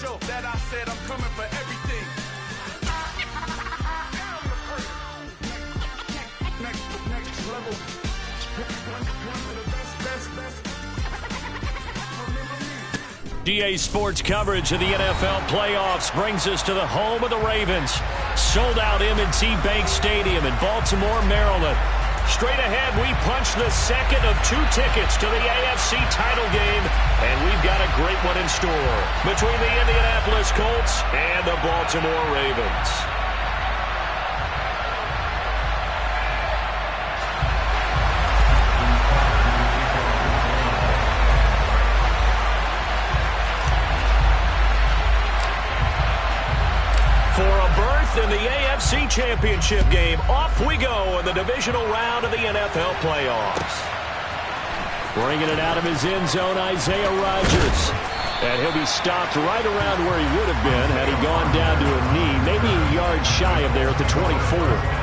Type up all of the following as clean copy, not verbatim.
show that I said I'm coming for everything. Next level. One of the best. DA Sports coverage of the NFL playoffs brings us to the home of the Ravens. Sold out M&T Bank Stadium in Baltimore, Maryland. Straight ahead, we punch the second of 2 tickets to the AFC title game, and we've got a great one in store between the Indianapolis Colts and the Baltimore Ravens. In the AFC Championship game, off we go in the divisional round of the NFL playoffs. Bringing it out of his end zone, Isaiah Rodgers. And he'll be stopped right around where he would have been had he gone down to a knee, maybe a yard shy of there at the 24.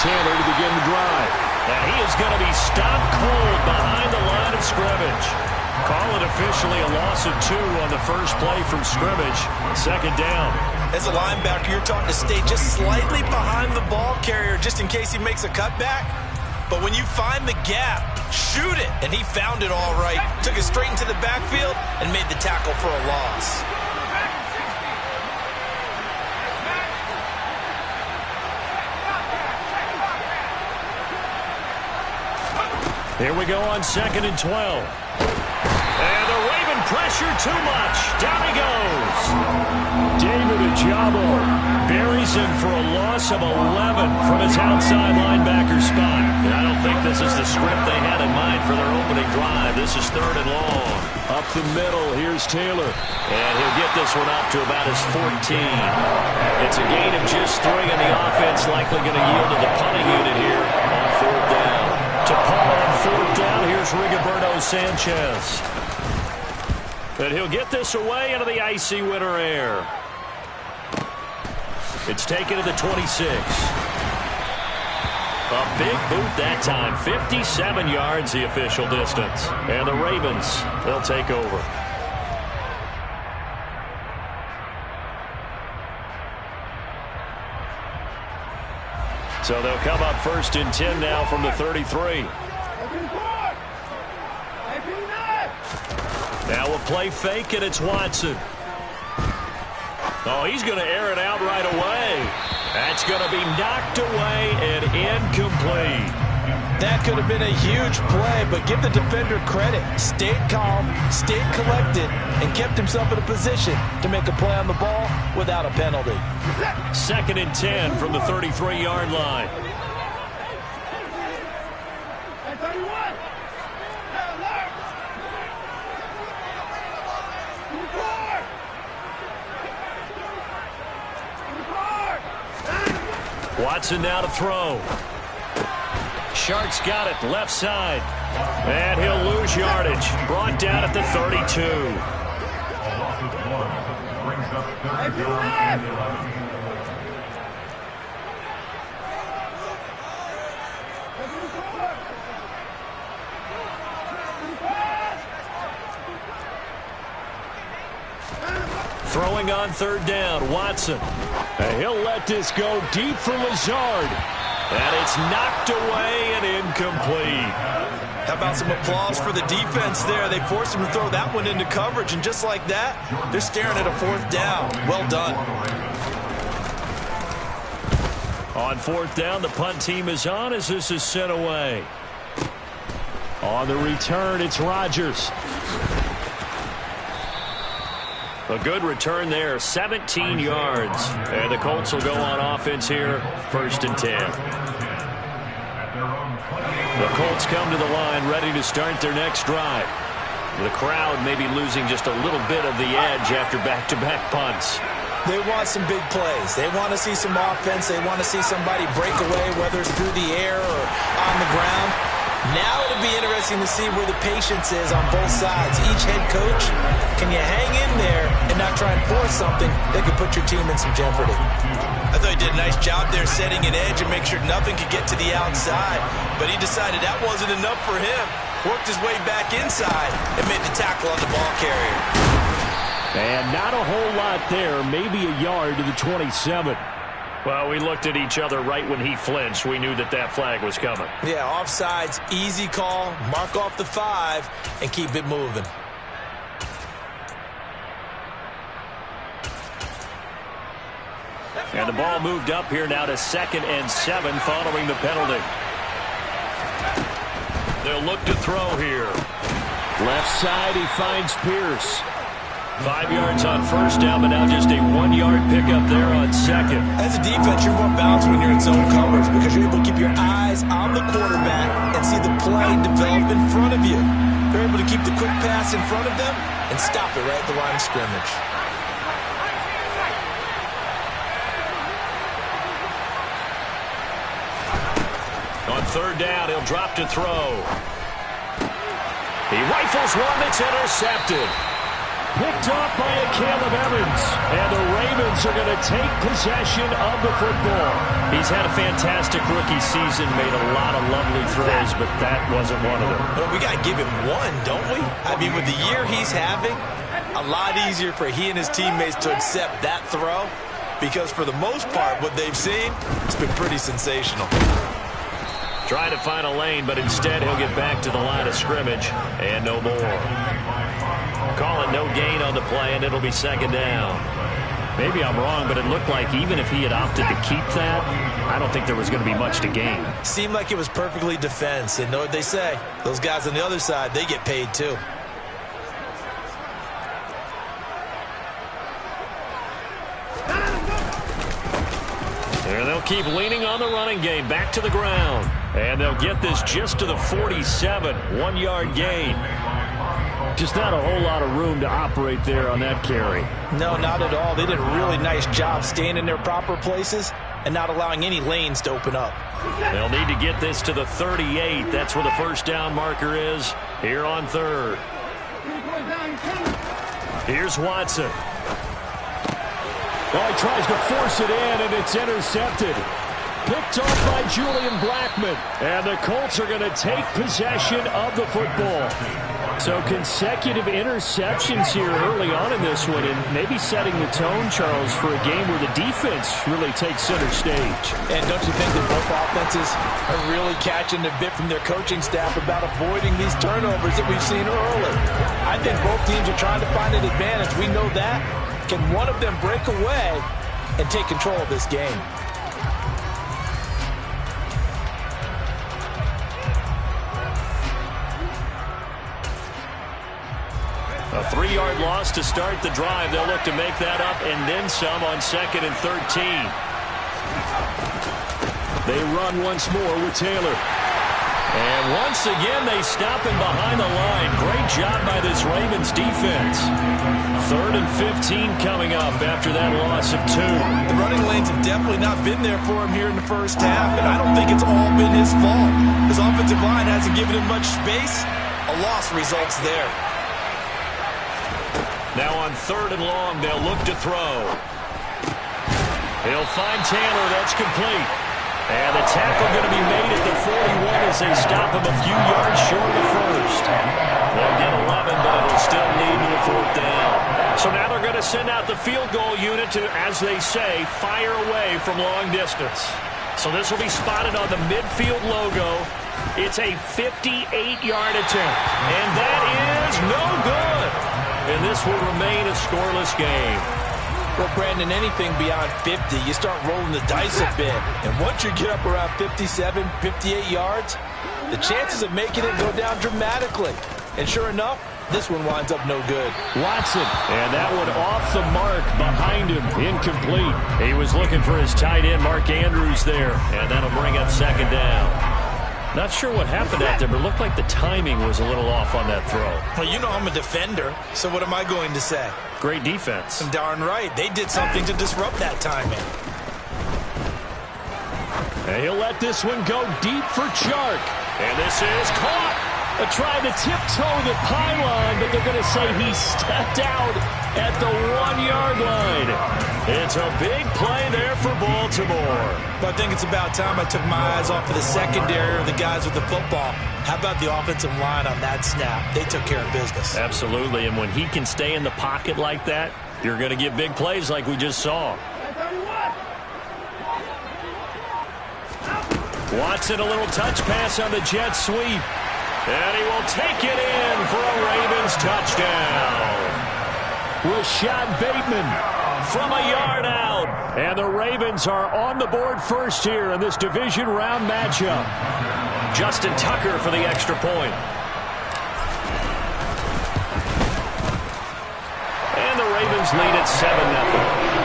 Taylor to begin the drive. And he is going to be stopped cold behind the line of scrimmage. Call it officially a loss of 2 on the first play from scrimmage. Second down. As a linebacker, you're taught to stay just slightly behind the ball carrier just in case he makes a cutback. But when you find the gap, shoot it. And he found it all right. Took it straight into the backfield and made the tackle for a loss. Here we go on 2nd and 12. And the Raven pressure too much. Down he goes. David Ojabo buries him for a loss of 11 from his outside linebacker spot. And I don't think this is the script they had in mind for their opening drive. This is 3rd and long. Up the middle, here's Taylor. And he'll get this one up to about his 14. It's a gain of just 3, and the offense likely going to yield to the punting unit here on 4th down. To Paul on 4th down, here's Rigoberto Sanchez. And he'll get this away into the icy winter air. It's taken to the 26. A big boot that time. 57 yards the official distance. And the Ravens, they'll take over. So they'll come up 1st and 10 now from the 33. Now we'll play fake, and it's Watson. Oh, he's going to air it out right away. That's going to be knocked away and incomplete. That could have been a huge play, but give the defender credit. Stayed calm, stayed collected, and kept himself in a position to make a play on the ball without a penalty. 2nd and 10 from the 33-yard line. Watson now to throw. Shark's got it, left side. And he'll lose yardage. Brought down at the 32. Throwing on third down, Watson. And he'll let this go deep for Lazard. And it's knocked away and incomplete. How about some applause for the defense there? They forced him to throw that one into coverage, and just like that, they're staring at a fourth down. Well done. On fourth down, the punt team is on as this is sent away. On the return, it's Rodgers. A good return there, 17 yards. And the Colts will go on offense here, 1st and 10. The Colts come to the line ready to start their next drive. The crowd may be losing just a little bit of the edge after back-to-back punts. They want some big plays. They want to see some offense. They want to see somebody break away, whether it's through the air or on the ground. Now it'll be interesting to see where the patience is on both sides. Each head coach, can you hang in there and not try and force something that could put your team in some jeopardy? I thought he did a nice job there setting an edge and make sure nothing could get to the outside. But he decided that wasn't enough for him. Worked his way back inside and made the tackle on the ball carrier. And not a whole lot there, maybe a yard to the 27. Well, we looked at each other right when he flinched. We knew that that flag was coming. Yeah, offsides, easy call, mark off the 5, and keep it moving. And the ball moved up here now to 2nd and 7 following the penalty. They'll look to throw here. Left side, he finds Pierce. 5 yards on first down, but now just a 1-yard pickup there on second. As a defense, you're more balanced when you're in zone coverage because you're able to keep your eyes on the quarterback and see the play develop in front of you. You're able to keep the quick pass in front of them and stop it right at the line of scrimmage. On third down, he'll drop to throw. He rifles one that's intercepted. Picked off by a Caleb Evans. And the Ravens are going to take possession of the football. He's had a fantastic rookie season, made a lot of lovely throws, but that wasn't one of them. Well, we got to give him one, don't we? I mean, with the year he's having, a lot easier for he and his teammates to accept that throw because for the most part, what they've seen, it's been pretty sensational. Trying to find a lane, but instead he'll get back to the line of scrimmage and no more. Call it no gain on the play, and it'll be 2nd down. Maybe I'm wrong, but it looked like even if he had opted to keep that, I don't think there was going to be much to gain. Seemed like it was perfectly defense, and know what they say. Those guys on the other side, they get paid too. There they'll keep leaning on the running game, back to the ground. And they'll get this just to the 47, 1-yard gain. Just not a whole lot of room to operate there on that carry. No, not at all. They did a really nice job staying in their proper places and not allowing any lanes to open up. They'll need to get this to the 38. That's where the first down marker is here on third. Here's Watson. Oh, he tries to force it in, and it's intercepted. Picked off by Julian Blackmon. And the Colts are going to take possession of the football. So consecutive interceptions here early on in this one, and maybe setting the tone, Charles, for a game where the defense really takes center stage. And don't you think that both offenses are really catching a bit from their coaching staff about avoiding these turnovers that we've seen early? I think both teams are trying to find an advantage. We know that. Can one of them break away and take control of this game? A 3-yard loss to start the drive. They'll look to make that up and then some on 2nd and 13. They run once more with Taylor. And once again, they stop him behind the line. Great job by this Ravens defense. 3rd and 15 coming up after that loss of 2. The running lanes have definitely not been there for him here in the first half, and I don't think it's all been his fault. His offensive line hasn't given him much space. A loss results there. Now on 3rd and long, they'll look to throw. He'll find Taylor. That's complete. And the tackle going to be made at the 41 as they stop him a few yards short of the first. They'll get 11, but it'll still lead to the 4th down. So now they're going to to send out the field goal unit to, as they say, fire away from long distance. So this will be spotted on the midfield logo. It's a 58-yard attempt, and that is no good. And this will remain a scoreless game. Well, Brandon, anything beyond 50, you start rolling the dice a bit. And once you get up around 57, 58 yards, the chances of making it go down dramatically. And sure enough, this one winds up no good. Watson, and that one off the mark behind him, incomplete. He was looking for his tight end, Mark Andrews, there, and that'll bring up second down. Not sure what happened out there, but it looked like the timing was a little off on that throw. Well, you know I'm a defender, so what am I going to say? Great defense. Darn right. They did something to disrupt that timing. And he'll let this one go deep for Chark. And this is caught. Trying to tiptoe the pylon, but they're going to say he stepped out at the 1-yard line. It's a big play there for Baltimore. But I think it's about time I took my eyes off of the secondary or the guys with the football. How about the offensive line on that snap? They took care of business. Absolutely, and when he can stay in the pocket like that, you're going to get big plays like we just saw. Watson, a little touch pass on the jet sweep. And he will take it in for a Ravens touchdown. Rashad Bateman from a yard out. And the Ravens are on the board first here in this division round matchup. Justin Tucker for the extra point. And the Ravens lead at 7-0.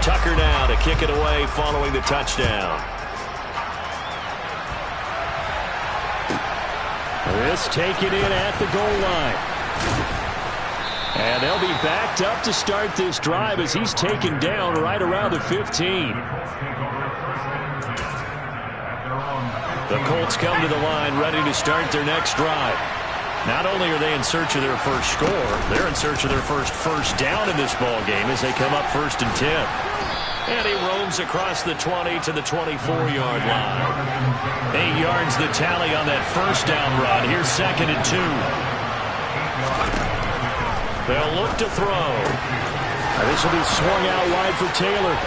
Tucker now to kick it away following the touchdown. This taken in at the goal line. And they'll be backed up to start this drive as he's taken down right around the 15. The Colts come to the line ready to start their next drive. Not only are they in search of their first score, they're in search of their first down in this ball game as they come up 1st and 10. And he roams across the 20 to the 24-yard line. 8 yards the tally on that first down run. Here's 2nd and 2. They'll look to throw. And this will be swung out wide for Taylor.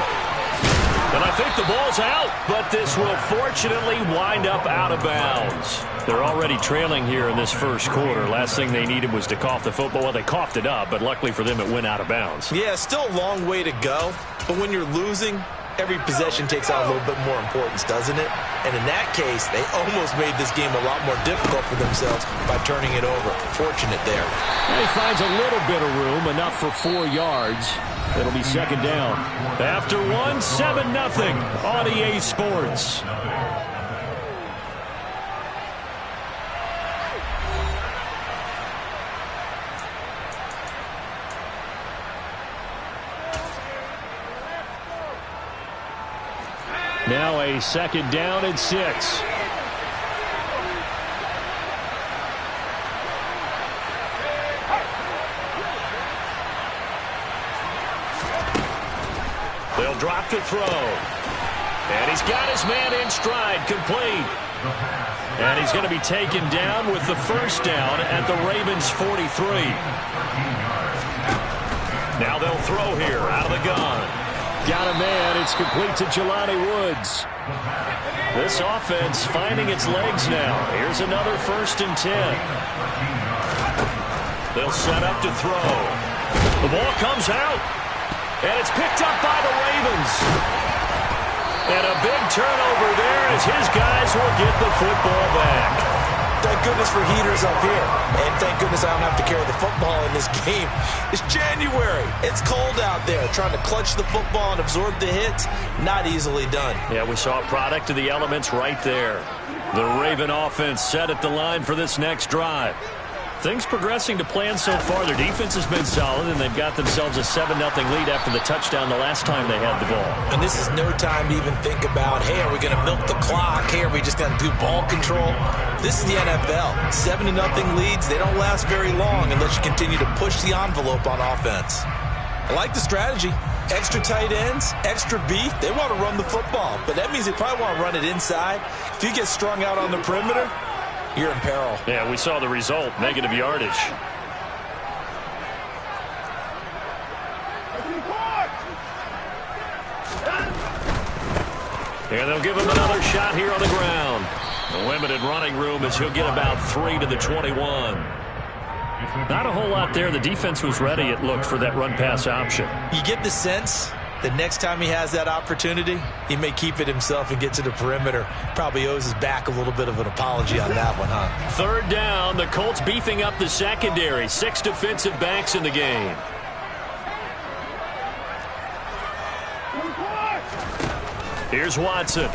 And I think the ball's out, but this will fortunately wind up out of bounds. They're already trailing here in this first quarter. Last thing they needed was to cough the football. Well, they coughed it up, but luckily for them, it went out of bounds. Yeah, still a long way to go, but when you're losing, every possession takes on a little bit more importance, doesn't it? And in that case, they almost made this game a lot more difficult for themselves by turning it over. Fortunate there. And he finds a little bit of room, enough for 4 yards. It'll be 2nd down. After 1, 7-0 on EA Sports. Now a 2nd down and 6. They'll drop to throw. And he's got his man in stride, complete. And he's going to be taken down with the first down at the Ravens' 43. Now they'll throw here out of the gun. Got a man. It's complete to Jelani Woods. This offense finding its legs now. Here's another 1st and 10. They'll set up to throw. The ball comes out. And it's picked up by the Ravens. And a big turnover there as his guys will get the football back. Thank goodness for heaters up here. And thank goodness I don't have to carry the football in this game. It's January. It's cold out there. Trying to clutch the football and absorb the hits, not easily done. Yeah, we saw a product of the elements right there. The Raven offense set at the line for this next drive. Things progressing to plan so far. Their defense has been solid, and they've got themselves a 7-0 lead after the touchdown the last time they had the ball. And this is no time to even think about, hey, are we going to milk the clock? Hey, are we just going to do ball control? This is the NFL. 7-0 leads, they don't last very long unless you continue to push the envelope on offense. I like the strategy. Extra tight ends, extra beef. They want to run the football, but that means they probably want to run it inside. If you get strung out on the perimeter, you're in peril. Yeah, we saw the result, negative yardage. And they'll give him another shot here on the ground. The limited running room as he'll get about 3 to the 21. Not a whole lot there. The defense was ready, it looked, for that run-pass option. You get the sense that next time he has that opportunity, he may keep it himself and get to the perimeter. Probably owes his back a little bit of an apology on that one, huh? Third down, the Colts beefing up the secondary. 6 defensive backs in the game. Here's Watson.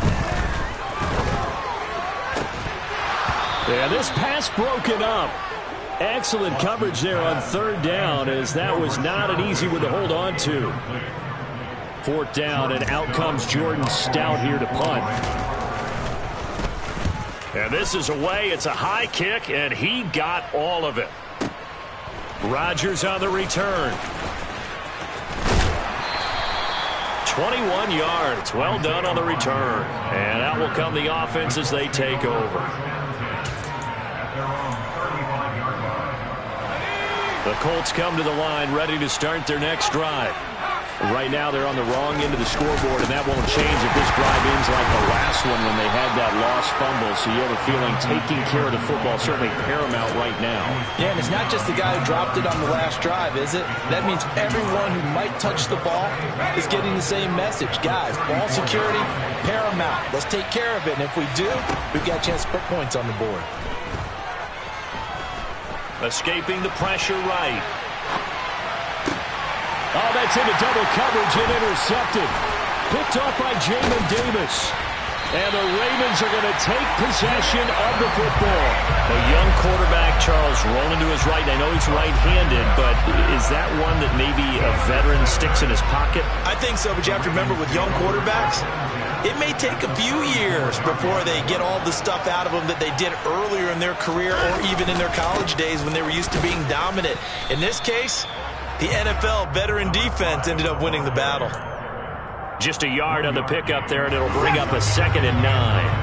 Yeah, this pass broken up. Excellent coverage there on third down, as that was not an easy one to hold on to. Fourth down, and out comes Jordan Stout here to punt. And this is away. It's a high kick, and he got all of it. Rodgers on the return. 21 yards. Well done on the return. And out will come the offense as they take over. The Colts come to the line ready to start their next drive. Right now they're on the wrong end of the scoreboard, and that won't change if this drive ends like the last one when they had that lost fumble. So you have a feeling taking care of the football is certainly paramount right now. Yeah, and it's not just the guy who dropped it on the last drive, is it? That means everyone who might touch the ball is getting the same message. Guys, ball security, paramount. Let's take care of it, and if we do, we've got a chance to put points on the board. Escaping the pressure right. Oh, that's into double coverage and intercepted. Picked off by Jamin Davis. And the Ravens are going to take possession of the football. A young quarterback, Charles, rolling to his right. I know he's right-handed, but is that one that maybe a veteran sticks in his pocket? I think so, but you have to remember with young quarterbacks, it may take a few years before they get all the stuff out of them that they did earlier in their career or even in their college days when they were used to being dominant. In this case, the NFL veteran defense ended up winning the battle. Just a yard on the pickup there, and it'll bring up a 2nd and 9.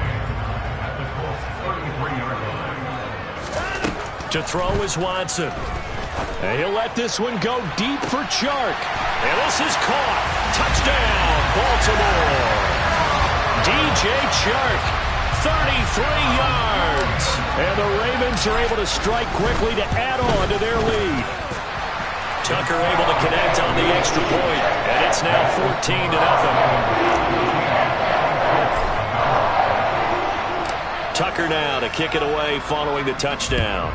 To throw is Watson. And he'll let this one go deep for Chark. And this is caught. Touchdown, Baltimore. DJ Chark, 33 yards. And the Ravens are able to strike quickly to add on to their lead. Tucker able to connect on the extra point, and it's now 14-0. Tucker now to kick it away following the touchdown.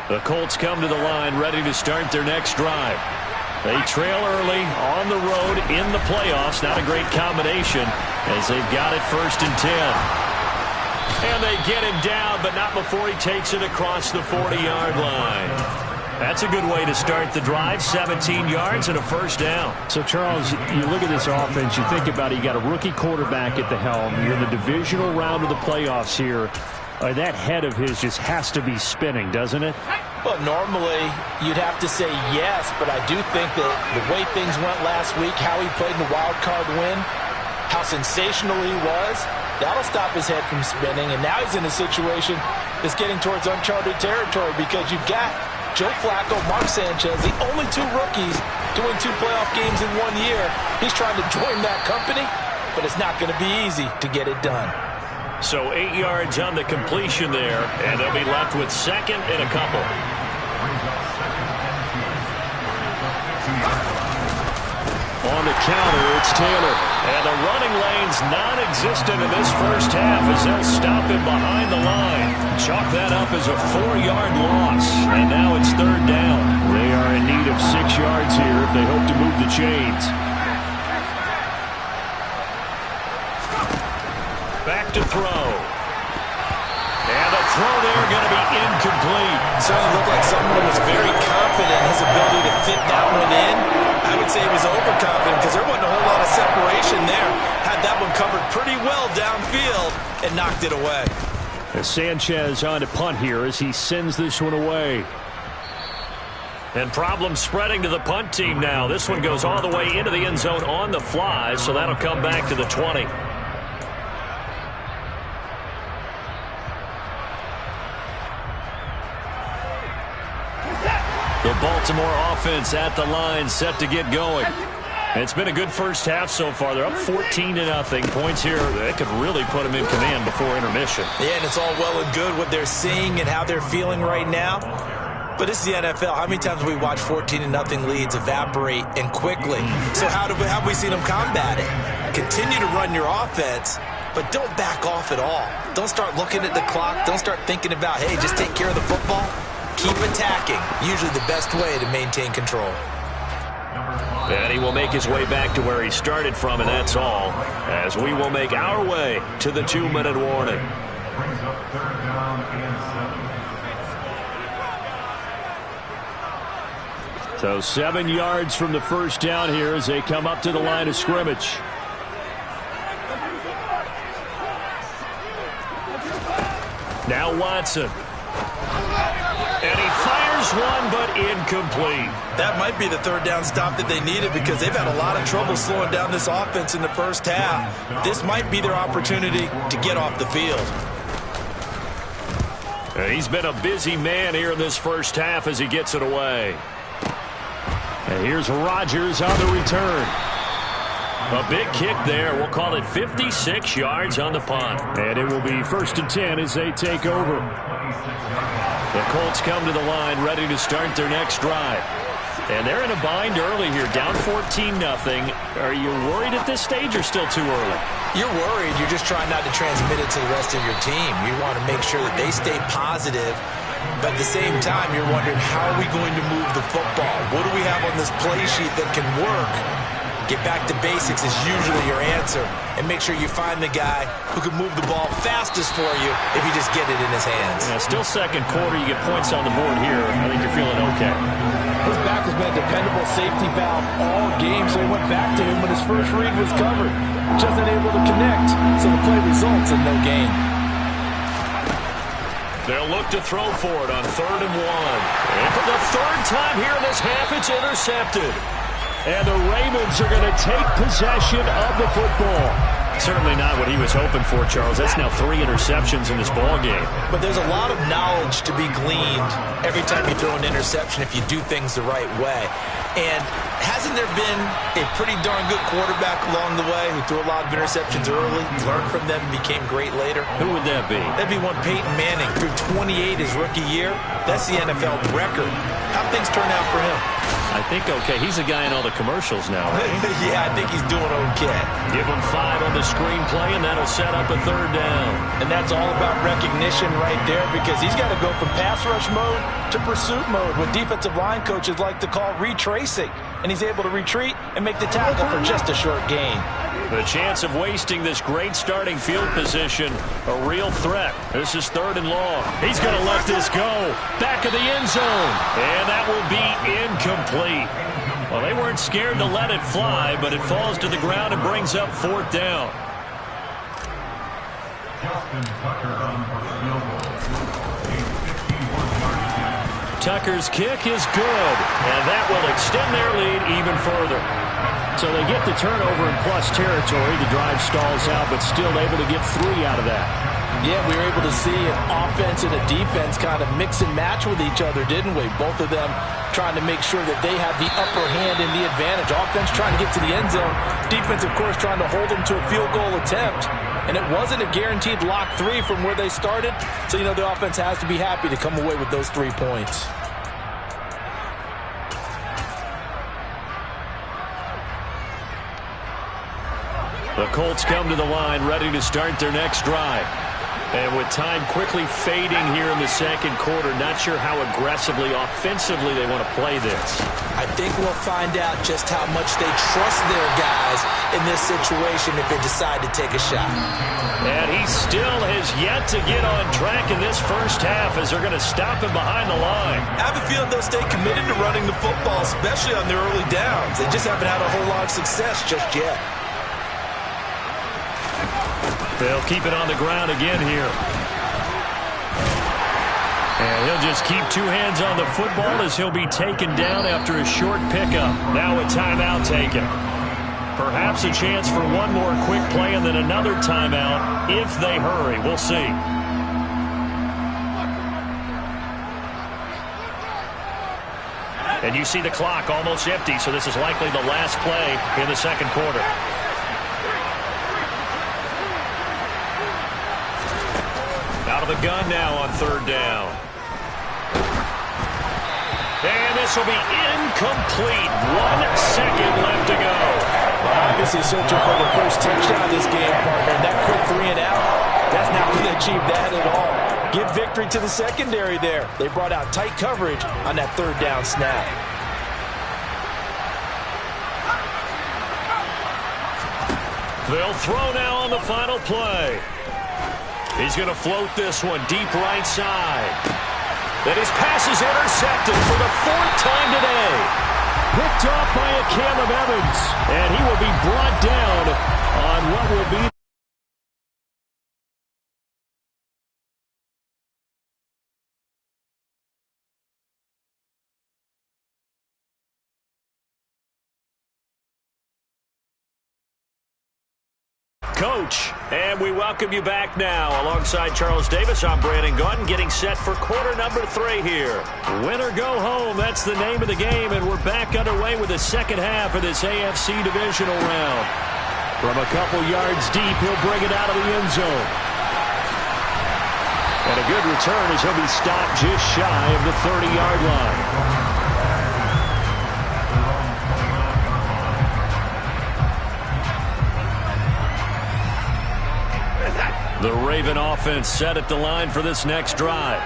The Colts come to the line ready to start their next drive. They trail early on the road in the playoffs. Not a great combination as they've got it 1st and 10. And they get him down, but not before he takes it across the 40-yard line. That's a good way to start the drive. 17 yards and a 1st down. So, Charles, you look at this offense, you think about it, you got a rookie quarterback at the helm. You're in the divisional round of the playoffs here. That head of his just has to be spinning, doesn't it? Well, normally you'd have to say yes, but I do think that the way things went last week, how he played in the wild card win, how sensational he was, that'll stop his head from spinning. And now he's in a situation that's getting towards uncharted territory because you've got Joe Flacco, Mark Sanchez, the only 2 rookies doing 2 playoff games in 1 year. He's trying to join that company, but it's not going to be easy to get it done. So 8 yards on the completion there, and they'll be left with 2nd and a couple. On the counter, it's Taylor. And the running lane's non-existent in this first half as they'll stop him behind the line. Chalk that up as a 4-yard loss. And now it's 3rd down. They are in need of 6 yards here if they hope to move the chains. Back to throw. And the throw there going to be incomplete. certainly looked like someone was very confident in his ability to fit that one in. I would say he was overconfident because there wasn't a whole lot of separation there. Had that one covered pretty well downfield and knocked it away. As Sanchez on to punt here as he sends this one away. And problems spreading to the punt team now. This one goes all the way into the end zone on the fly, so that'll come back to the 20. The Baltimore offense at the line, set to get going. It's been a good first half so far. They're up 14-0. Points here that could really put them in command before intermission. Yeah, and it's all well and good what they're seeing and how they're feeling right now. But this is the NFL. How many times have we watched 14-0 leads evaporate and quickly? So how have we seen them combat it? Continue to run your offense, but don't back off at all. Don't start looking at the clock. Don't start thinking about, hey, just take care of the football. Keep attacking. Usually the best way to maintain control. And he will make his way back to where he started from, and that's all, as we will make our way to the 2-minute warning. Brings up 3rd down and 7. So 7 yards from the first down here as they come up to the line of scrimmage. Now Watson. And he fires one, but incomplete. That might be the 3rd down stop that they needed because they've had a lot of trouble slowing down this offense in the first half. This might be their opportunity to get off the field. And he's been a busy man here in this first half as he gets it away. And here's Rodgers on the return. A big kick there. We'll call it 56 yards on the punt. And it will be 1st and 10 as they take over. The Colts come to the line ready to start their next drive. And they're in a bind early here, down 14-0. Are you worried at this stage or still too early? You're worried. You're just trying not to transmit it to the rest of your team. You want to make sure that they stay positive. But at the same time, you're wondering, how are we going to move the football? What do we have on this play sheet that can work? Get back to basics is usually your answer. And make sure you find the guy who can move the ball fastest for you if you just get it in his hands. Yeah, still second quarter. You get points on the board here. I think you're feeling okay. His back has been a dependable safety valve all game, so he went back to him when his first read was covered. Just unable to connect, so the play results in no gain. They'll look to throw for it on 3rd and 1. And for the 3rd time here in this half, it's intercepted. And the Ravens are going to take possession of the football. Certainly not what he was hoping for, Charles. That's now 3 interceptions in this ball game. But there's a lot of knowledge to be gleaned every time you throw an interception if you do things the right way. And hasn't there been a pretty darn good quarterback along the way who threw a lot of interceptions early, learned from them, and became great later? Who would that be? That'd be one Peyton Manning. Threw 28 his rookie year. That's the NFL record. How'd things turn out for him? I think okay. He's a guy in all the commercials now, right? Yeah, I think he's doing okay. Give him 5 on the screenplay, and that'll set up a 3rd down. And that's all about recognition right there because he's got to go from pass rush mode to pursuit mode, what defensive line coaches like to call retracing. And he's able to retreat and make the tackle for just a short gain. The chance of wasting this great starting field position, a real threat. This is 3rd and long. He's going to let this go. Back of the end zone. And that will be incomplete. Well, they weren't scared to let it fly, but it falls to the ground and brings up 4th down. Justin Tucker on for field goal. A 51-yard kick. Tucker's kick is good, and that will extend their lead even further. So they get the turnover in plus territory. The drive stalls out, but still able to get 3 out of that. Yeah, we were able to see an offense and a defense kind of mix and match with each other, didn't we? Both of them trying to make sure that they have the upper hand and the advantage. Offense trying to get to the end zone. Defense, of course, trying to hold them to a field goal attempt. And it wasn't a guaranteed lock 3 from where they started. So, you know, the offense has to be happy to come away with those 3 points. The Colts come to the line ready to start their next drive. And with time quickly fading here in the second quarter, not sure how aggressively, offensively they want to play this. I think we'll find out just how much they trust their guys in this situation if they decide to take a shot. And he still has yet to get on track in this first half as they're going to stop him behind the line. I have a feeling they'll stay committed to running the football, especially on their early downs. They just haven't had a whole lot of success just yet. They'll keep it on the ground again here. And he'll just keep two hands on the football as he'll be taken down after a short pickup. Now a timeout taken. Perhaps a chance for one more quick play and then another timeout if they hurry. We'll see. And you see the clock almost empty, so this is likely the last play in the second quarter. Out of the gun now on third down. And this will be incomplete. 1 second left to go. Obviously searching for the first touchdown this game, partner. And that quick 3 and out, that's not going to achieve that at all. Give victory to the secondary there. They brought out tight coverage on that third down snap. They'll throw now on the final play. He's going to float this one deep right side. Then his pass is intercepted for the 4th time today. Picked off by a Caleb Evans. And he will be brought down on what will be Coach, and we welcome you back now. Alongside Charles Davis, I'm Brandon Gaudin, getting set for quarter number 3 here. Win or go home, that's the name of the game, and we're back underway with the second half of this AFC divisional round. From a couple yards deep, he'll bring it out of the end zone. And a good return as he'll be stopped just shy of the 30-yard line. The Raven offense set at the line for this next drive.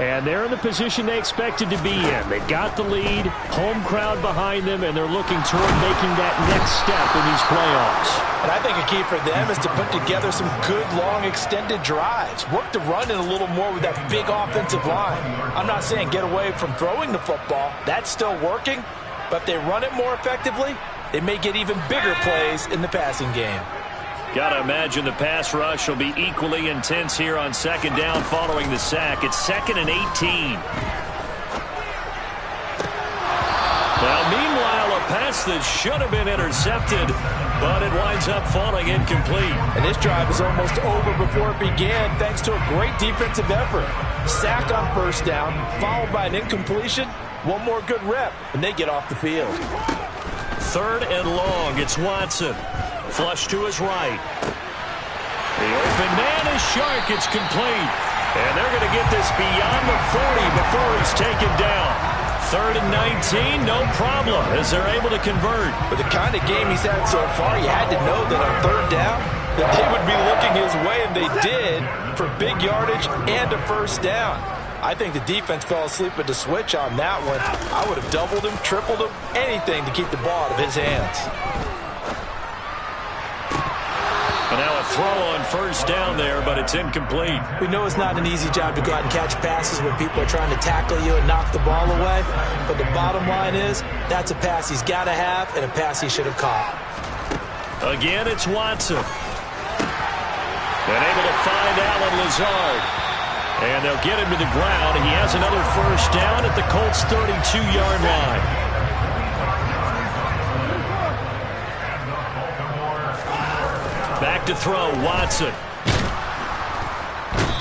And they're in the position they expected to be in. They've got the lead, home crowd behind them, and they're looking toward making that next step in these playoffs. And I think a key for them is to put together some good, long, extended drives. Work the run in a little more with that big offensive line. I'm not saying get away from throwing the football. That's still working. But if they run it more effectively, they may get even bigger plays in the passing game. Got to imagine the pass rush will be equally intense here on second down following the sack. It's 2nd and 18. Now, meanwhile, a pass that should have been intercepted, but it winds up falling incomplete. And this drive is almost over before it began thanks to a great defensive effort. Sack on first down, followed by an incompletion. One more good rep, and they get off the field. 3rd and long. It's Watson. Flush to his right. The open man is Shark. It's complete. And they're going to get this beyond the 40 before he's taken down. 3rd and 19, no problem, as they're able to convert. With the kind of game he's had so far, you had to know that on 3rd down, that they would be looking his way, and they did, for big yardage and a first down. I think the defense fell asleep at the switch on that one. I would have doubled him, tripled him, anything to keep the ball out of his hands. And now a throw on first down there, but it's incomplete. We know it's not an easy job to go out and catch passes when people are trying to tackle you and knock the ball away. But the bottom line is, that's a pass he's got to have and a pass he should have caught. Again, it's Watson. And able to find Allen Lazard. And they'll get him to the ground. He has another first down at the Colts' 32-yard line. Back to throw, Watson.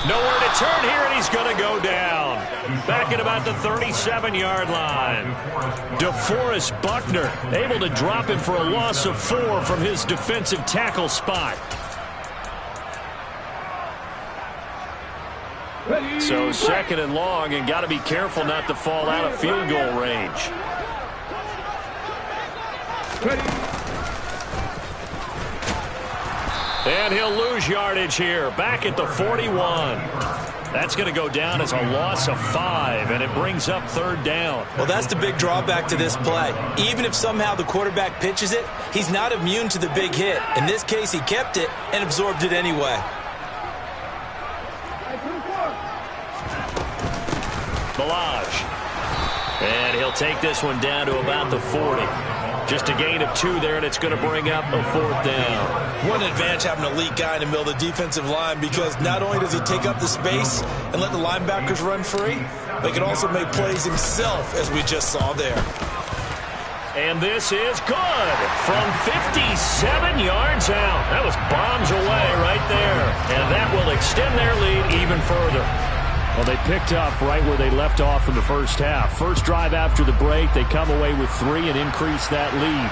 Nowhere to turn here, and he's going to go down. Back at about the 37-yard line. DeForest Buckner able to drop him for a loss of 4 from his defensive tackle spot. So 2nd and long, and got to be careful not to fall out of field goal range. And he'll lose yardage here, back at the 41. That's going to go down as a loss of 5, and it brings up 3rd down. Well, that's the big drawback to this play. Even if somehow the quarterback pitches it, he's not immune to the big hit. In this case, he kept it and absorbed it anyway. Balaj. And he'll take this one down to about the 40. Just a gain of 2 there, and it's going to bring up a 4th down. One advantage having an elite guy in the middle of the defensive line, because not only does he take up the space and let the linebackers run free, but he can also make plays himself, as we just saw there. And this is good from 57 yards out. That was bombs away right there. And that will extend their lead even further. Well, they picked up right where they left off in the first half. First drive after the break, they come away with 3 and increase that lead.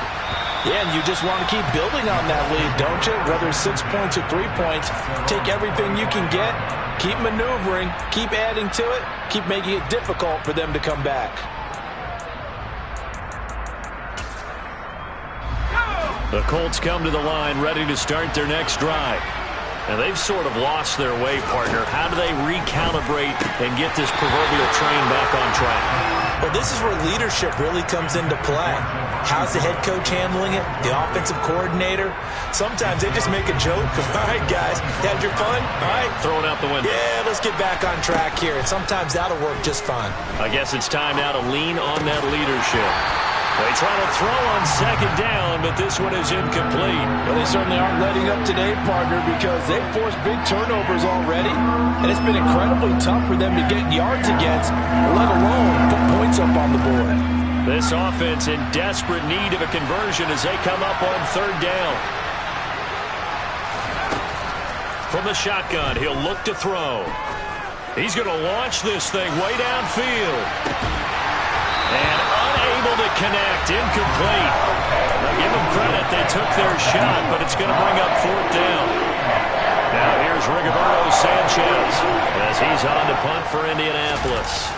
Yeah, and you just want to keep building on that lead, don't you? Whether it's 6 points or 3 points, take everything you can get, keep maneuvering, keep adding to it, keep making it difficult for them to come back. The Colts come to the line ready to start their next drive. And they've sort of lost their way, partner. How do they recalibrate and get this proverbial train back on track? Well, this is where leadership really comes into play. How's the head coach handling it? The offensive coordinator? Sometimes they just make a joke. All right, guys, had your fun? All right. Throw it out the window. Yeah, let's get back on track here. And sometimes that'll work just fine. I guess it's time now to lean on that leadership. They try to throw on 2nd down, but this one is incomplete. Well, they certainly aren't letting up today, partner, because they've forced big turnovers already, and it's been incredibly tough for them to get yards against, let alone put points up on the board. This offense in desperate need of a conversion as they come up on 3rd down. From the shotgun, he'll look to throw. He's going to launch this thing way downfield. And unable to connect, incomplete. Now give them credit, they took their shot, but it's going to bring up 4th down. Now here's Rigoberto Sanchez as he's on to punt for Indianapolis.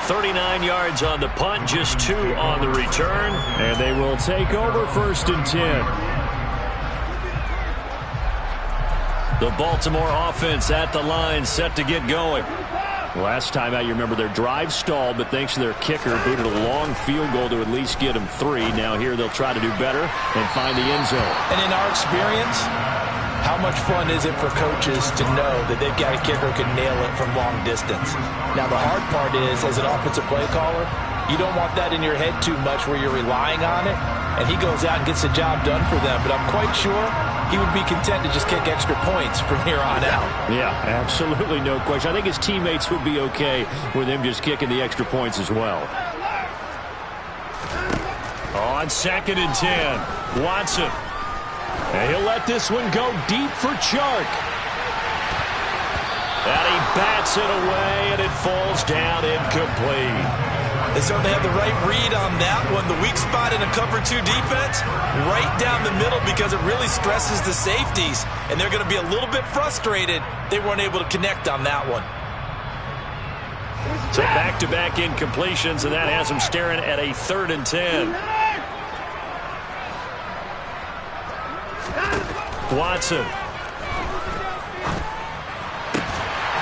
.39 yards on the punt, just 2 on the return. And they will take over 1st and 10. The Baltimore offense at the line, set to get going. Last time out, you remember their drive stalled, but thanks to their kicker, booted a long field goal to at least get them 3. Now here they'll try to do better and find the end zone. And in our experience, how much fun is it for coaches to know that they've got a kicker who can nail it from long distance? Now the hard part is, as an offensive play caller, you don't want that in your head too much where you're relying on it, and he goes out and gets the job done for them. But I'm quite sure he would be content to just kick extra points from here on out. Yeah, absolutely no question. I think his teammates would be okay with him just kicking the extra points as well. On 2nd and 10, Watson. And he'll let this one go deep for Chark. And he bats it away, and it falls down incomplete. They certainly have the right read on that one. The weak spot in a cover 2 defense, right down the middle, because it really stresses the safeties, and they're going to be a little bit frustrated they weren't able to connect on that one. So back-to-back incompletions, and that has them staring at a 3rd and 10. Watson.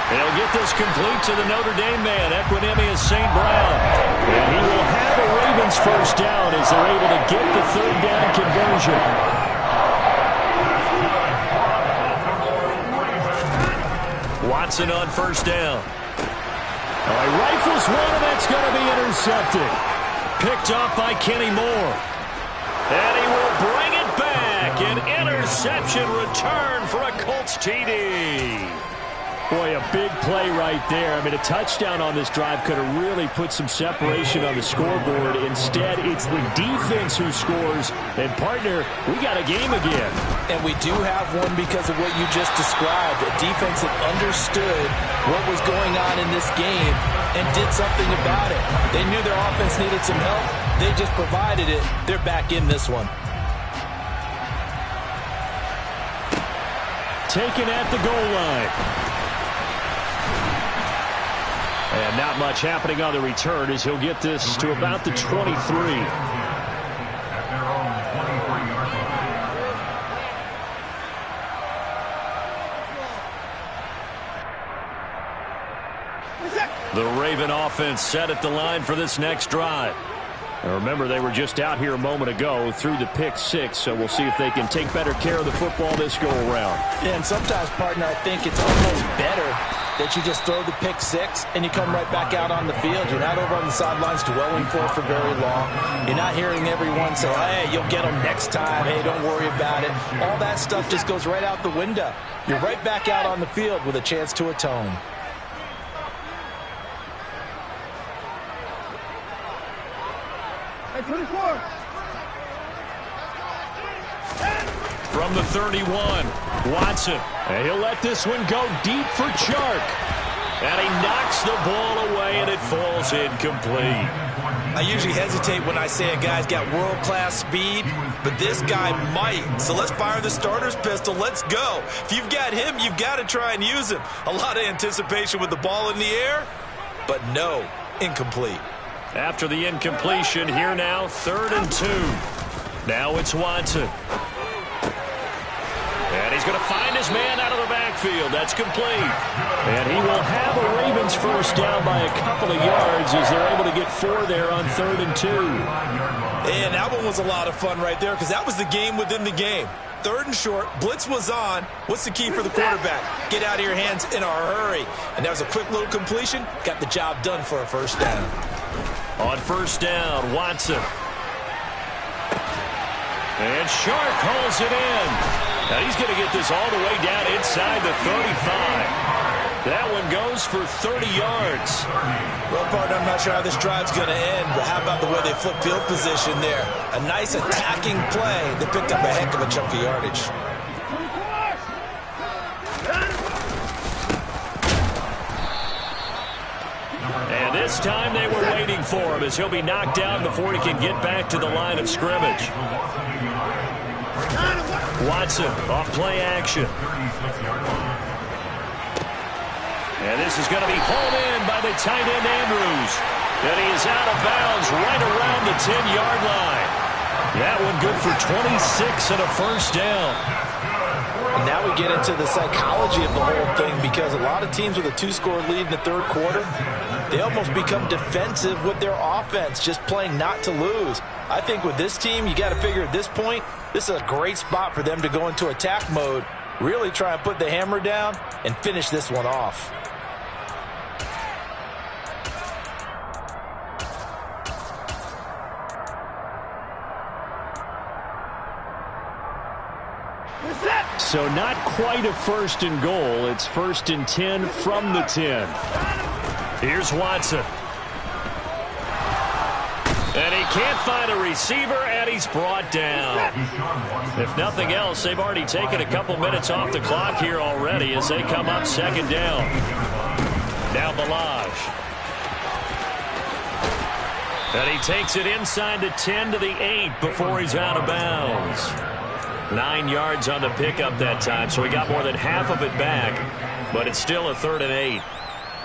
They'll get this complete to the Notre Dame man, Equanimeous St. Brown. And he will have a Ravens 1st down as they're able to get the 3rd down conversion. Watson on 1st down. He rifles one, and that's going to be intercepted. Picked off by Kenny Moore. And he will bring it back. An interception return for a Colts TD. Boy, a big play right there. I mean, a touchdown on this drive could have really put some separation on the scoreboard. Instead, it's the defense who scores. And, partner, we got a game again. And we do have one because of what you just described. A defense that understood what was going on in this game and did something about it. They knew their offense needed some help. They just provided it. They're back in this one. Taken at the goal line. And not much happening on the return as he'll get this to about the 23. At their own 23-yard line. The Raven offense set at the line for this next drive. And remember, they were just out here a moment ago through the pick 6, so we'll see if they can take better care of the football this go-around. Yeah, and sometimes, partner, I think it's almost better that you just throw the pick 6 and you come right back out on the field. You're not over on the sidelines dwelling for it for very long. You're not hearing everyone say, hey, you'll get them next time. Hey, don't worry about it. All that stuff just goes right out the window. You're right back out on the field with a chance to atone. From the 31, Watson. And he'll let this one go deep for Chark. And he knocks the ball away, and it falls incomplete. I usually hesitate when I say a guy's got world-class speed, but this guy might. So let's fire the starter's pistol. Let's go. If you've got him, you've got to try and use him. A lot of anticipation with the ball in the air, but no, incomplete. After the incompletion, here now, 3rd and 2. Now it's Watson. And he's going to find his man out of the backfield. That's complete. And he will have a Ravens first down by a couple of yards as they're able to get 4 there on 3rd and 2. And that one was a lot of fun right there because that was the game within the game. 3rd and short, blitz was on. What's the key for the quarterback? Get out of your hands in a hurry. And that was a quick little completion. Got the job done for a first down. On first down, Watson. And Chark hauls it in. Now he's going to get this all the way down inside the 35. That one goes for 30 yards. Well, partner, I'm not sure how this drive's going to end, but how about the way they flip field position there? A nice attacking play that picked up a heck of a chunk of yardage. And this time they were waiting for him as he'll be knocked down before he can get back to the line of scrimmage. Watson off play action. And this is going to be hauled in by the tight end Andrews. And he is out of bounds right around the 10-yard line. That one good for 26 and a first down. And now we get into the psychology of the whole thing because a lot of teams with a 2-score lead in the 3rd quarter, they almost become defensive with their offense, just playing not to lose. I think with this team, you got to figure at this point, this is a great spot for them to go into attack mode, really try and put the hammer down and finish this one off. So not quite a 1st and goal. It's 1st and 10 from the 10. Here's Watson. And he can't find a receiver, and he's brought down. If nothing else, they've already taken a couple minutes off the clock here already as they come up 2nd down. Now Balaj. And he takes it inside the 10 to the 8 before he's out of bounds. 9 yards on the pickup that time, so he got more than half of it back, but it's still a 3rd and 8.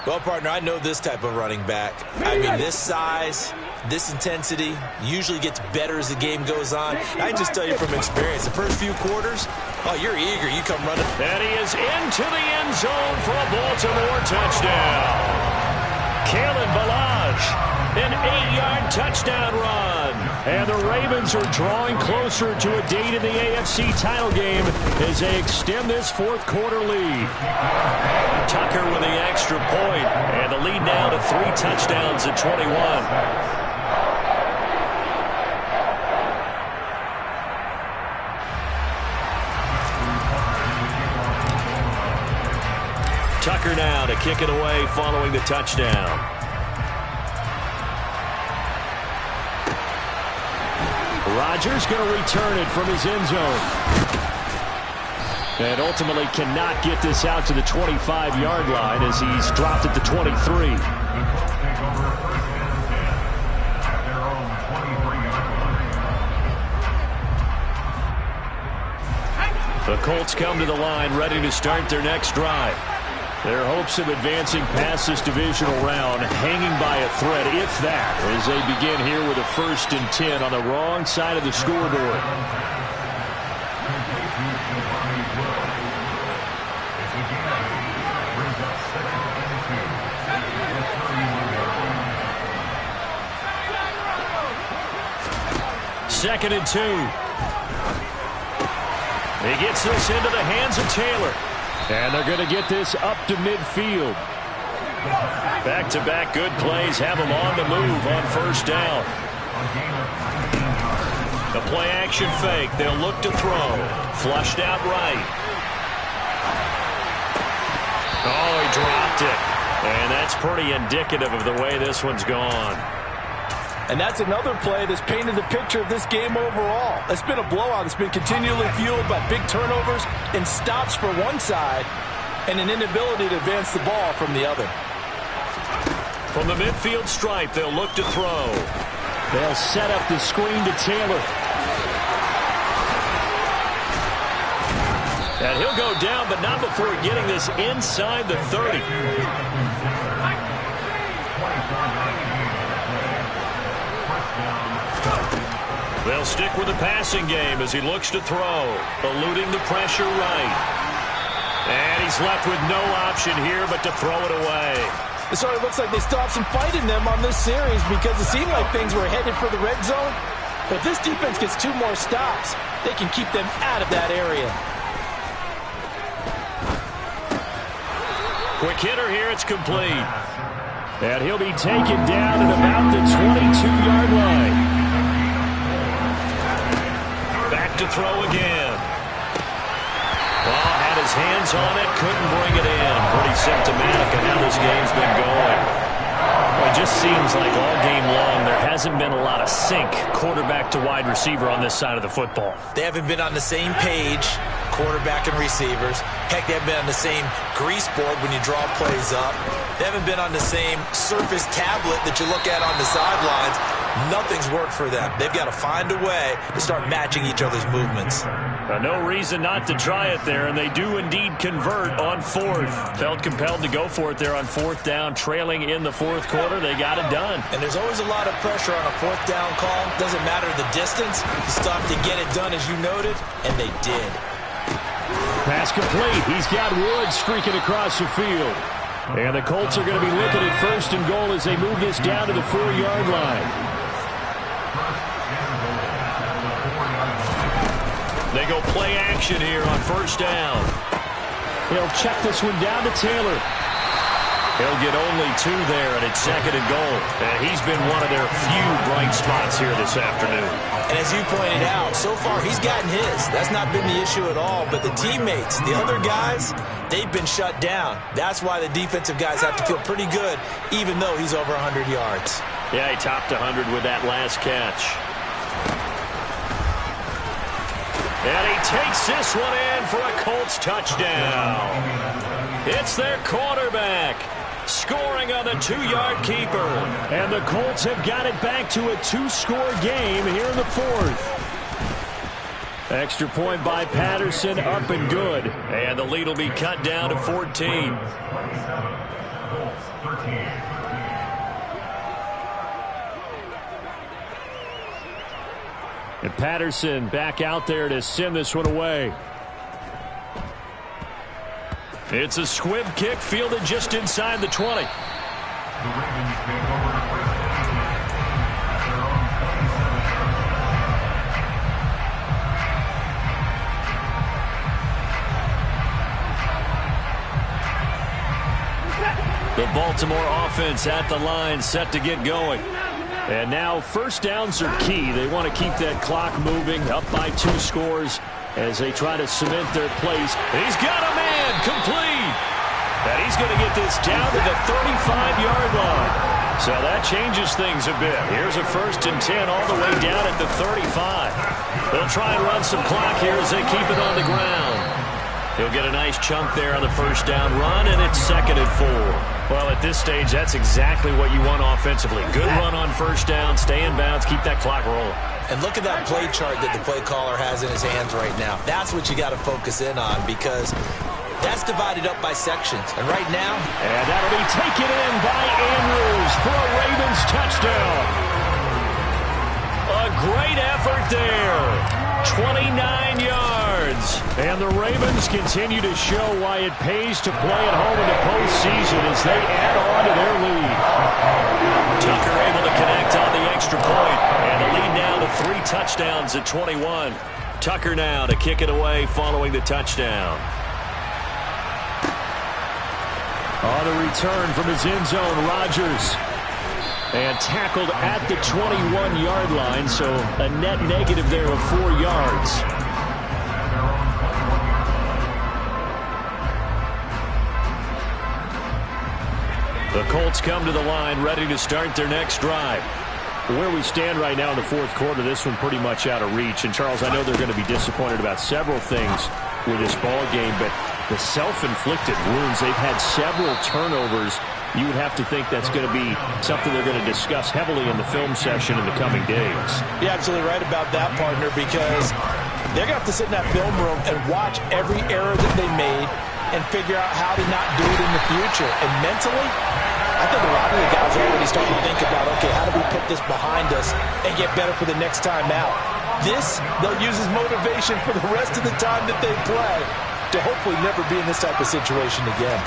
Well, partner, I know this type of running back. I mean, this size, this intensity usually gets better as the game goes on. I can just tell you from experience, the first few quarters, oh, you're eager. You come running. And he is into the end zone for a Baltimore touchdown. Kalen Balaj. An 8-yard touchdown run. And the Ravens are drawing closer to a date in the AFC title game as they extend this 4th quarter lead. Tucker with the extra point, and the lead now to 3 touchdowns at 21. Tucker now to kick it away following the touchdown. Rodgers going to return it from his end zone. And ultimately cannot get this out to the 25-yard line as he's dropped at the 23. The Colts come to the line ready to start their next drive. Their hopes of advancing past this divisional round hanging by a thread, if that, as they begin here with a 1st and 10 on the wrong side of the scoreboard. Second and 2. He gets this into the hands of Taylor. And they're going to get this up to midfield. Back-to-back good plays have them on the move on 1st down. The play action fake. They'll look to throw. Flushed out right. Oh, he dropped it. And that's pretty indicative of the way this one's gone. And that's another play that's painted the picture of this game overall. It's been a blowout. It's been continually fueled by big turnovers and stops for one side and an inability to advance the ball from the other. From the midfield stripe, they'll look to throw. They'll set up the screen to Taylor. And he'll go down, but not before getting this inside the 30. They'll stick with the passing game as he looks to throw, eluding the pressure right. And he's left with no option here but to throw it away. It sort of looks like they still have some fight in them on this series because it seemed like things were headed for the red zone. But if this defense gets 2 more stops, they can keep them out of that area. Quick hitter here, it's complete. And he'll be taken down at about the 22-yard line. Back to throw again. Well, had his hands on it, couldn't bring it in. Pretty symptomatic of how this game's been going. Well, it just seems like all game long there hasn't been a lot of sync quarterback to wide receiver on this side of the football. They haven't been on the same page, quarterback and receivers. Heck, they haven't been on the same grease board when you draw plays up. They haven't been on the same surface tablet that you look at on the sidelines. Nothing's worked for them. They've got to find a way to start matching each other's movements. No reason not to try it there, and they do indeed convert on 4th. Felt compelled to go for it there on 4th down, trailing in the 4th quarter. They got it done. And there's always a lot of pressure on a 4th down call. Doesn't matter the distance. You stop to get it done, as you noted, and they did. Pass complete. He's got Woods streaking across the field. And the Colts are going to be looking at 1st and goal as they move this down to the 4-yard line. They go play action here on 1st down. He'll check this one down to Taylor. He'll get only 2 there, and it's 2nd and goal. And he's been one of their few bright spots here this afternoon. And as you pointed out, so far he's gotten his. That's not been the issue at all. But the teammates, the other guys, they've been shut down. That's why the defensive guys have to feel pretty good, even though he's over 100 yards. Yeah, he topped 100 with that last catch. And he takes this one in for a Colts touchdown. It's their quarterback scoring on the 2-yard keeper. And the Colts have got it back to a 2-score game here in the 4th. Extra point by Patterson, up and good. And the lead will be cut down to 14. And Patterson back out there to send this one away. It's a squib kick fielded just inside the 20. The Baltimore offense at the line, set to get going. And now 1st downs are key. They want to keep that clock moving, up by 2 scores as they try to cement their place. He's got a man, complete. And he's going to get this down to the 35-yard line. So that changes things a bit. Here's a 1st and 10 all the way down at the 35. They'll try and run some clock here as they keep it on the ground. He'll get a nice chunk there on the 1st down run, and it's 2nd and 4. Well, at this stage, that's exactly what you want offensively. Good run on first down, stay in bounds, keep that clock rolling. And look at that play chart that the play caller has in his hands right now. That's what you got to focus in on because that's divided up by sections. And right now... And that'll be taken in by Andrews for a Ravens touchdown. A great effort there. 29 yards. And the Ravens continue to show why it pays to play at home in the postseason as they add on to their lead. Tucker able to connect on the extra point. And the lead now to 3 touchdowns at 21. Tucker now to kick it away following the touchdown. On the return from his end zone, Rodgers. And tackled at the 21-yard line, so a net negative there of 4 yards. The Colts come to the line, ready to start their next drive. Where we stand right now in the fourth quarter, this one pretty much out of reach. And, Charles, I know they're going to be disappointed about several things with this ball game, but the self-inflicted wounds, they've had several turnovers. You would have to think that's going to be something they're going to discuss heavily in the film session in the coming days. You're absolutely right about that, partner, because they're going to have to sit in that film room and watch every error that they made and figure out how to not do it in the future. And mentally, I think a lot of the guys are already starting to think about, okay, how do we put this behind us and get better for the next time out? This, they'll use as motivation for the rest of the time that they play to hopefully never be in this type of situation again.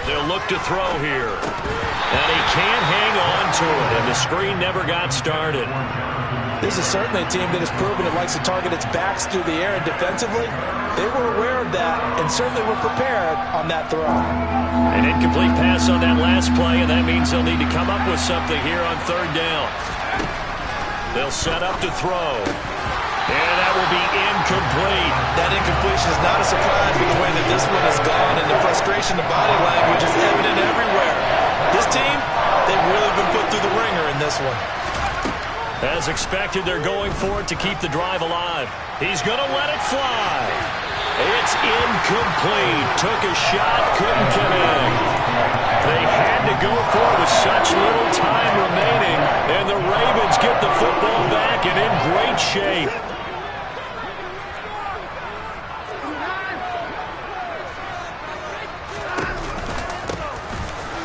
They'll look to throw here. And he can't hang on to it, and the screen never got started. This is certainly a team that has proven it likes to target its backs through the air, and defensively, they were aware of that and certainly were prepared on that throw. An incomplete pass on that last play, and that means they'll need to come up with something here on third down. They'll set up to throw. And that will be incomplete. That incompletion is not a surprise with the way that this one has gone, and the frustration, the body language is evident everywhere. This team, they've really been put through the ringer in this one. As expected, they're going for it to keep the drive alive. He's going to let it fly. It's incomplete. Took a shot, couldn't connect. They had to go for it with such little time remaining, and the Ravens get the football back and in great shape.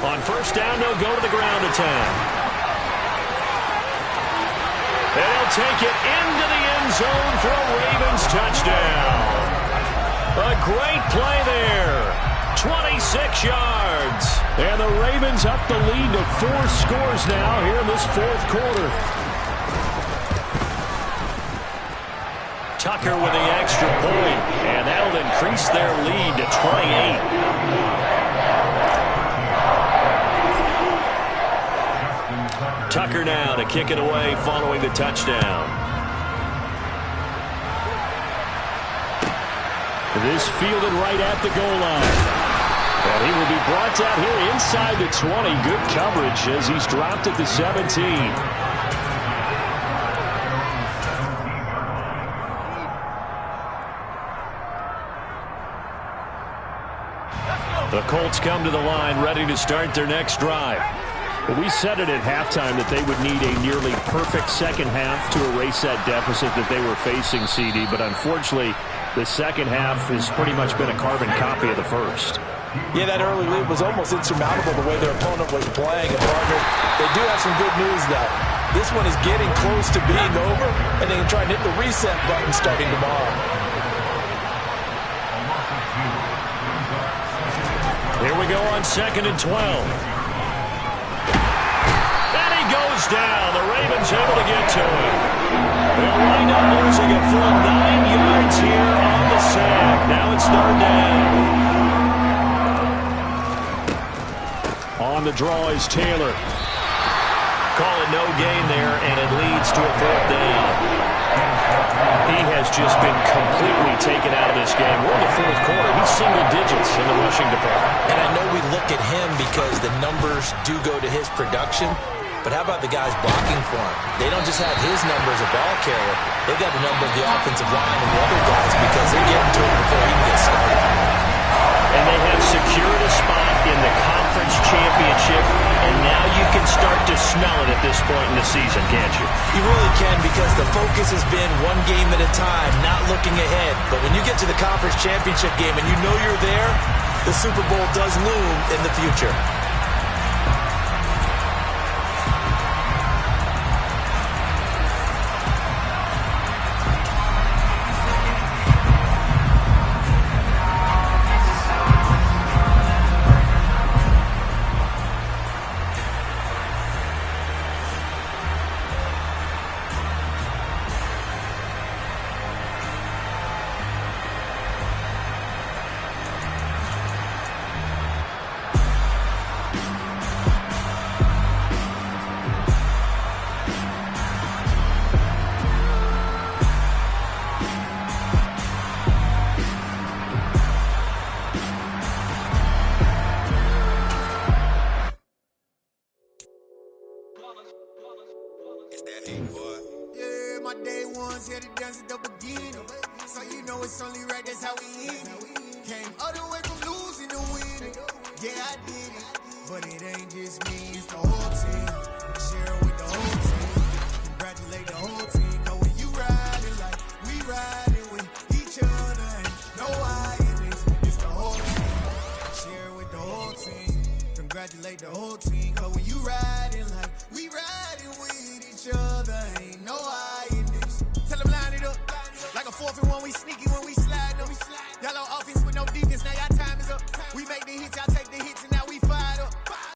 On first down, they'll go to the ground attack. They'll take it into the end zone for a Ravens touchdown. A great play there. 26 yards. And the Ravens up the lead to 4 scores now here in this fourth quarter. Tucker with the extra point, and that'll increase their lead to 28. Tucker now to kick it away following the touchdown. This fielded right at the goal line. And he will be brought down here inside the 20. Good coverage as he's dropped at the 17. The Colts come to the line ready to start their next drive. Well, we said it at halftime that they would need a nearly perfect second half to erase that deficit that they were facing, CD. But unfortunately, the second half has pretty much been a carbon copy of the first. Yeah, that early lead was almost insurmountable the way their opponent was playing. And, partner, they do have some good news, though. This one is getting close to being over, and they can try and hit the reset button starting tomorrow. Here we go on 2nd and 12. And he goes down. The Ravens able to get to him. They'll wind up losing a full 9 yards here on the sack. Now it's third down. On the draw is Taylor. Call it no gain there, and it leads to a fourth down. He has just been completely taken out of this game. We're in the fourth quarter. He's single digits in the rushing department. And I know we look at him because the numbers do go to his production, but how about the guys blocking for him? They don't just have his number as a ball carrier. They've got the number of the offensive line and the other guys because they're getting to him before he even gets started. And they have secured a spot in the conference to smell it at this point in the season, can't you? You really can, because the focus has been one game at a time, not looking ahead. But when you get to the conference championship game and you know you're there, the Super Bowl does loom in the future. Yeah, my day ones here to dance at the beginning. So you know it's only right, that's how we eat it. Came all the way from losing to winning. Yeah, I did it. But it ain't just me, it's the whole team. Share it with the whole team. Congratulate the whole team. Cause when you riding like we riding with each other, ain't no I in this. It's the whole team. Share it with the whole team. Congratulate the whole team. Cause when you riding like we riding with each other, ain't no I in this. Tell them line it up. Like a 4th and 1, we sneaky when we